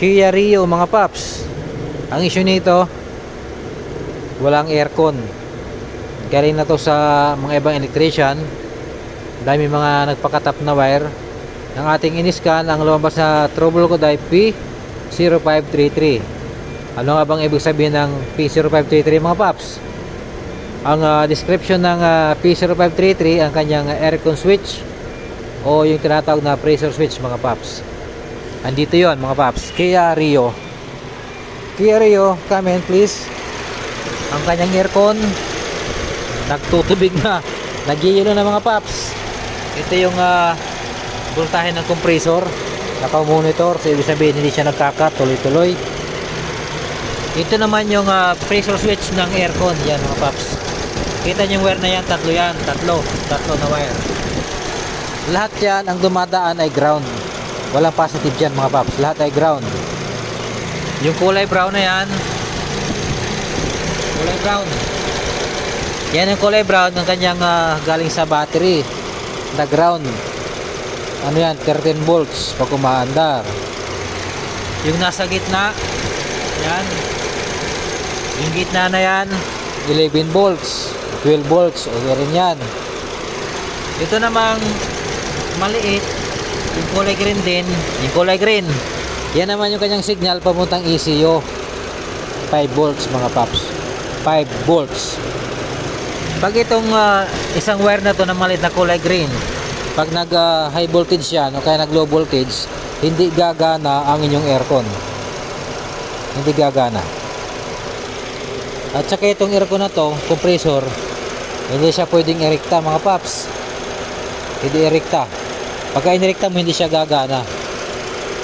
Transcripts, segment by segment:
Kia Rio mga paps. Ang issue nito, walang aircon. Galing na to sa mga ibang electrician. Dami mga nagpakatap na wire. Ang ating iniscan, ang lumabas na trouble code ay P0533. Ano nga bang ibig sabihin ng P0533 mga paps? Ang description ng P0533, ang kanyang aircon switch o yung tinatawag na pressure switch mga paps. Andito yon mga paps. Kia Rio. Kia Rio, come in please. Ang kanyang aircon nagtutubig na, nagyayelo na mga paps. Ito yung voltahe ng compressor, naka-monitor, so ibig sabihin hindi siya nagkakat tuloy-tuloy. Ito naman yung pressure switch ng aircon. Yan mga paps, kita nyo yung wire na yan, tatlo na wire. Lahat yan, ang dumadaan ay ground, walang positive dyan mga paps, lahat ay ground. Yung kulay brown na yan, kulay brown, yan yung kulay brown ng kanyang galing sa battery na ground. Ano yan, 13 volts pag umaandar. Yung nasa gitna, yan, yung gitna na yan, 11 volts, 12 volts, o rin yan. Ito namang maliit, yung kulay green din, yung kulay green, yan naman yung kanyang signal papuntang ECU. 5 volts mga paps, 5 volts. Pag itong isang wire na to na maliit na kulay green, pag nag high voltage yan o kaya nag low voltage, hindi gagana ang inyong aircon, hindi gagana. At saka itong aircon na to, compressor, hindi siya pwedeng irekta mga paps, hindi irekta. Pagka inirekta mo, hindi siya gagana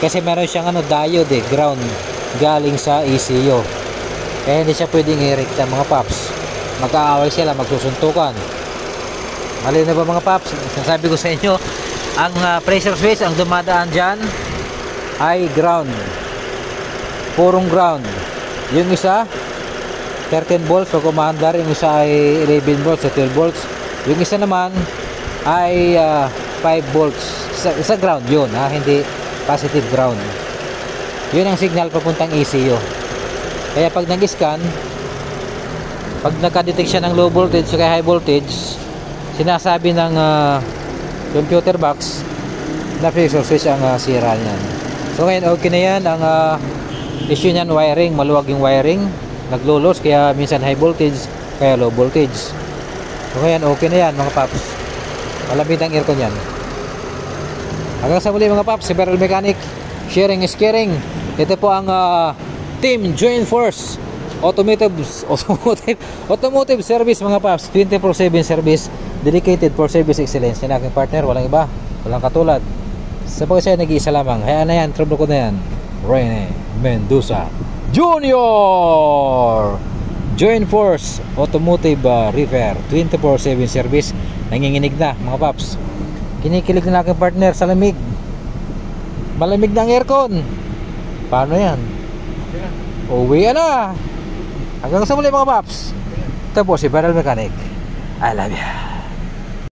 kasi meron siyang diode ground galing sa ECU, kaya hindi siya pwedeng irekta mga paps. Magkaaway sila, magsusuntukan. Mali na ba mga paps? Sabi ko sa inyo, ang pressure switch, ang dumadaan dyan ay ground, purong ground. Yung isa 13 volts o commander, yung isa ay 11 volts o 12 volts, yung isa naman ay 5 volts. Isa ground yun, hindi positive ground. Yun ang signal papuntang ECU. Kaya pag nag-scan, pag nakadetect siya ng low voltage o high voltage, sinasabi ng computer box na pressure switch ang sira niyan. So ngayon okay na yan. Ang issue niyan wiring, maluwag yung wiring, naglulos, kaya minsan high voltage kaya low voltage. So ngayon okay na yan mga paps, malamig ang aircon yan. Hanggang sa muli mga paps, si Beryl Mechanic, sharing is caring. Ito po ang Team Join Force Automotive Service mga paps, 24/7 service, dedicated for service excellence. Yan aking partner, walang iba, walang katulad. Sa pag-isa nag-iisa lamang. Hayaan na yan, trouble ko na yan, Rene Mendoza Junior. Join Force Automotive Repair, 24/7 service. Nanginginig na mga paps, kinikilig na aking partner sa lamig. Malamig na ang aircon, paano yan? Uwi na. Hanggang sa muli mga paps. Ito po si Beryl Mechanic. I love you.